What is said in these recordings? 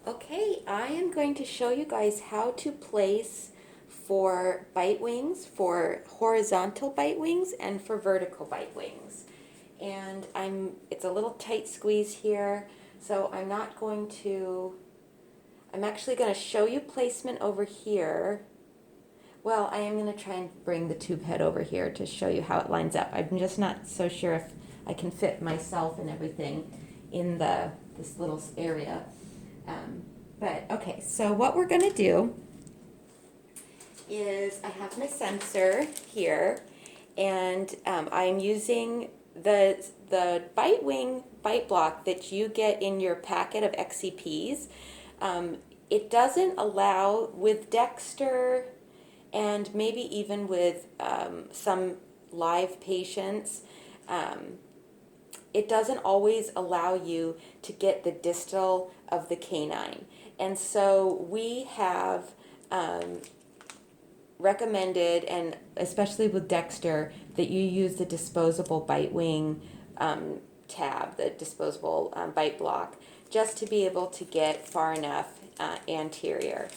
Okay, I am going to show you guys how to place for bite wings, for horizontal bite wings, and for vertical bite wings. And it's a little tight squeeze here, so I'm actually going to show you placement over here. Well, I am going to try and bring the tube head over here to show you how it lines up. I'm just not so sure if I can fit myself and everything in this little area. But okay, so what we're going to do is I have my sensor here, and I'm using the bite wing bite block that you get in your packet of XCPs. It doesn't allow, with Dexter and maybe even with some live patients, it doesn't always allow you to get the distal of the canine. And so we have recommended, and especially with Dexter, that you use the disposable bite wing tab, the disposable bite block, just to be able to get far enough anterior.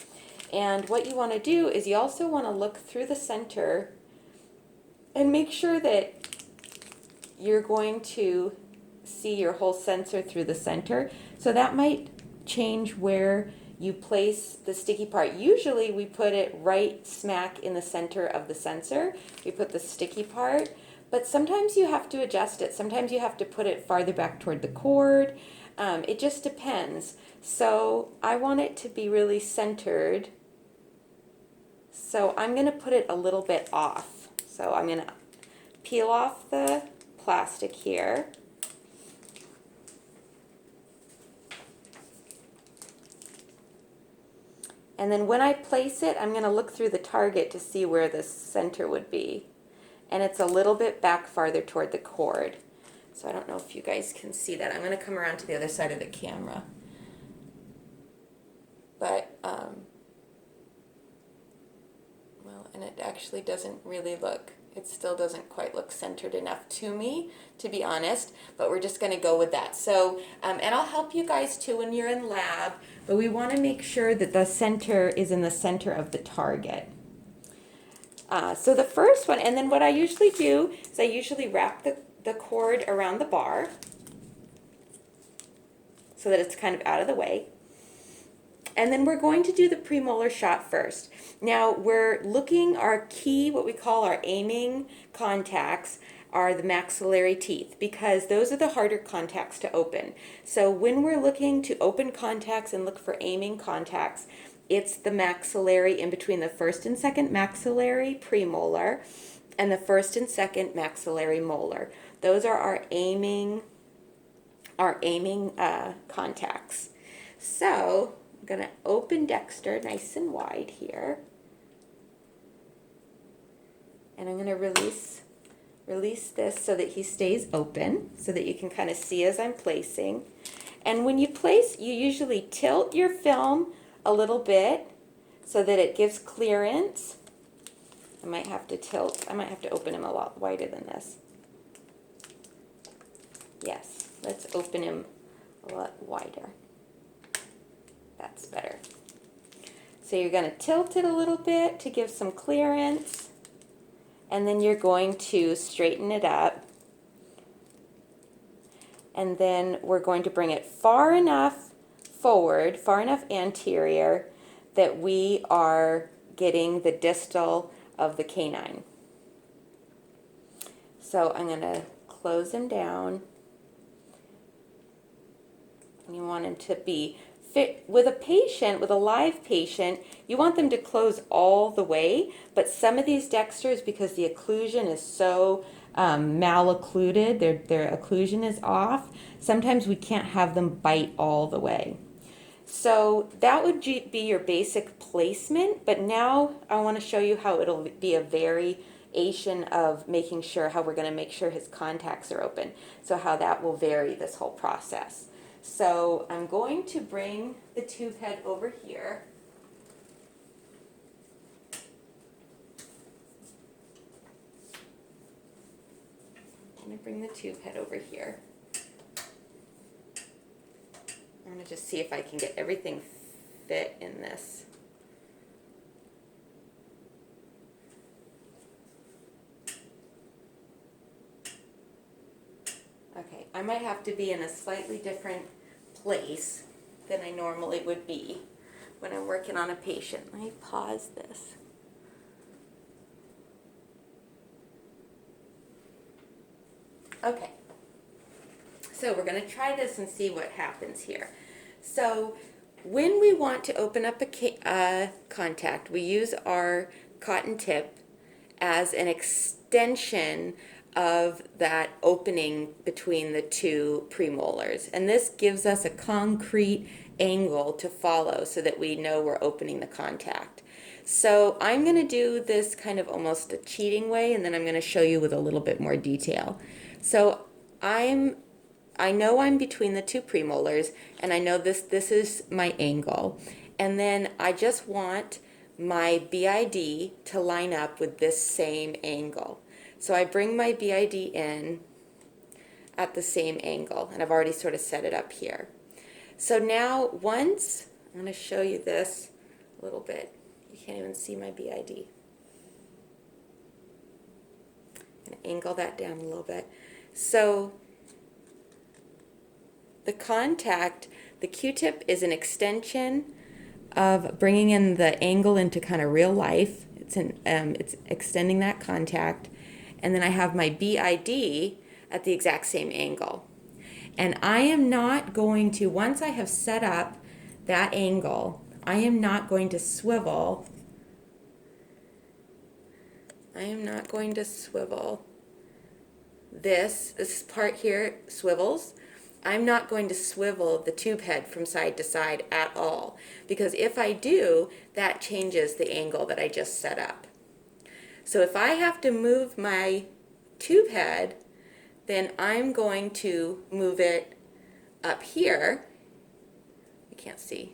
And what you want to do is you also want to look through the center and make sure that you're going to see your whole sensor through the center. So that might change where you place the sticky part. Usually we put it right smack in the center of the sensor. We put the sticky part, but sometimes you have to adjust it. Sometimes you have to put it farther back toward the cord. It just depends. So I want it to be really centered. So I'm going to put it a little bit off. So I'm going to peel off the plastic here. And then when I place it, I'm going to look through the target to see where the center would be. And it's a little bit back farther toward the cord. So I don't know if you guys can see that. I'm going to come around to the other side of the camera. But, well, and it actually doesn't really look, it still doesn't quite look centered enough to me, to be honest, but we're just going to go with that. So, and I'll help you guys too when you're in lab, but we want to make sure that the center is in the center of the target. So the first one, and then what I usually do is I usually wrap the cord around the bar so that it's kind of out of the way. And then we're going to do the premolar shot first. Now we're looking, our key, what we call our aiming contacts, are the maxillary teeth, because those are the harder contacts to open. So when we're looking to open contacts and look for aiming contacts, it's the maxillary in between the first and second maxillary premolar and the first and second maxillary molar. Those are our aiming contacts. So I'm going to open Dexter nice and wide here. And I'm going to release this so that he stays open, so that you can kind of see as I'm placing. And when you place, you usually tilt your film a little bit so that it gives clearance. I might have to open him a lot wider than this. Yes, let's open him a lot wider. That's better. So you're going to tilt it a little bit to give some clearance, and then you're going to straighten it up. And then we're going to bring it far enough forward, far enough anterior, that we are getting the distal of the canine. So I'm going to close him down. And you want him to be fit. With a patient, with a live patient, you want them to close all the way, but some of these Dexters, because the occlusion is so maloccluded, their occlusion is off, sometimes we can't have them bite all the way. So that would be your basic placement, but now I want to show you how it'll be a variation of making sure, how we're going to make sure his contacts are open. So how that will vary this whole process. So I'm going to bring the tube head over here. I'm going to bring the tube head over here. I'm going to me just see if I can get everything fit in this. Okay, I might have to be in a slightly different place than I normally would be when I'm working on a patient. Let me pause this. Okay, so we're going to try this and see what happens here. So when we want to open up a contact, we use our cotton tip as an extension of that opening between the two premolars. And this gives us a concrete angle to follow so that we know we're opening the contact. So I'm going to do this kind of almost a cheating way, and then I'm going to show you with a little bit more detail. So I know I'm between the two premolars, and I know this is my angle. And then I just want my BID to line up with this same angle. So I bring my BID in at the same angle, and I've already sort of set it up here. So now once, I'm going to show you this a little bit. You can't even see my BID. I'm going to angle that down a little bit. So the contact, the Q-tip is an extension of bringing in the angle into kind of real life. It's extending that contact. And then I have my BID at the exact same angle. And I am not going to, once I have set up that angle, I am not going to swivel. I am not going to swivel this part here swivels. I'm not going to swivel the tube head from side to side at all, because if I do, that changes the angle that I just set up. So if I have to move my tube head, then I'm going to move it up here. You can't see.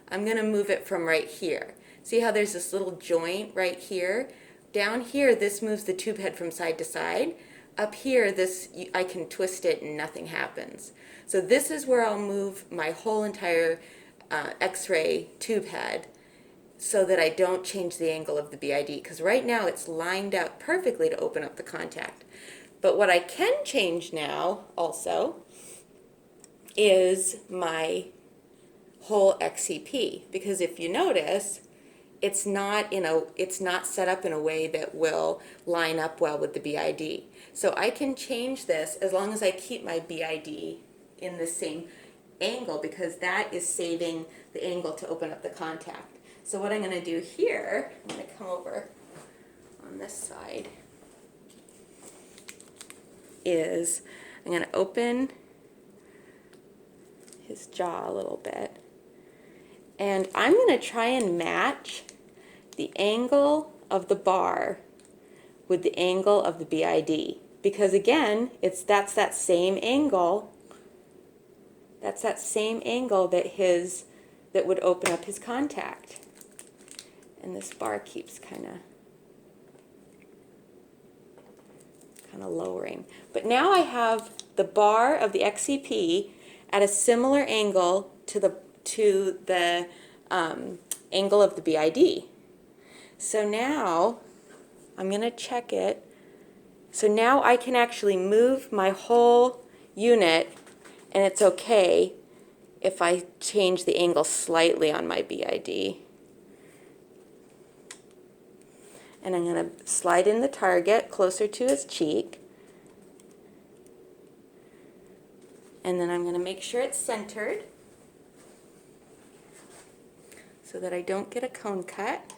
I'm going to move it from right here. See how there's this little joint right here? Down here, this moves the tube head from side to side. Up here, I can twist it and nothing happens. So this is where I'll move my whole entire X-ray tube head, so that I don't change the angle of the BID, because right now it's lined up perfectly to open up the contact. But what I can change now also is my whole XCP, because if you notice, it's not set up in a way that will line up well with the BID. So I can change this as long as I keep my BID in the same angle, because that is saving the angle to open up the contact. So what I'm going to do here, I'm going to come over on this side, is I'm going to open his jaw a little bit. And I'm going to try and match the angle of the bar with the angle of the BID. Because again, that's that same angle. That's that same angle that would open up his contact. And this bar keeps kind of lowering. But now I have the bar of the XCP at a similar angle to the angle of the BID. So now I'm going to check it. So now I can actually move my whole unit, and it's okay if I change the angle slightly on my BID. And I'm going to slide in the target closer to his cheek. And then I'm going to make sure it's centered so that I don't get a cone cut.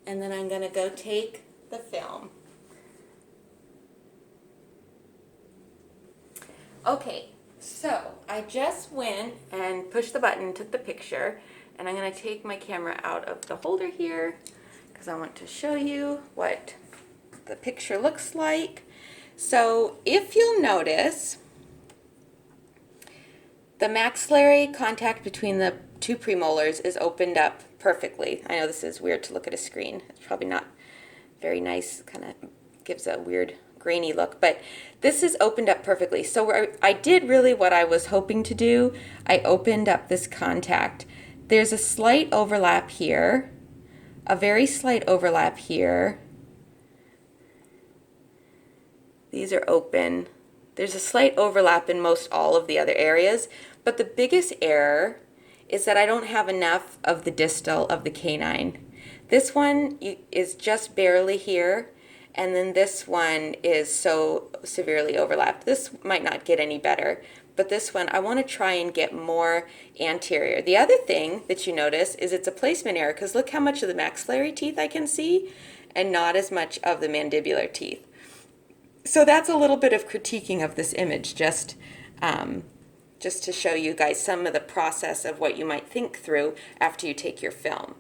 And then I'm going to go take the film. Okay, so I just went and pushed the button, took the picture, and I'm going to take my camera out of the holder here because I want to show you what the picture looks like. So if you'll notice, the maxillary contact between the two premolars is opened up perfectly. I know this is weird to look at a screen. It's probably not very nice, kind of gives a weird grainy look, but this is opened up perfectly. So I did really what I was hoping to do. I opened up this contact. There's a slight overlap here, a very slight overlap here. These are open. There's a slight overlap in most all of the other areas, but the biggest error is that I don't have enough of the distal of the canine. This one is just barely here, and then this one is so severely overlapped. This might not get any better, but this one I want to try and get more anterior. The other thing that you notice is it's a placement error, because look how much of the maxillary teeth I can see and not as much of the mandibular teeth. So that's a little bit of critiquing of this image, just to show you guys some of the process of what you might think through after you take your film.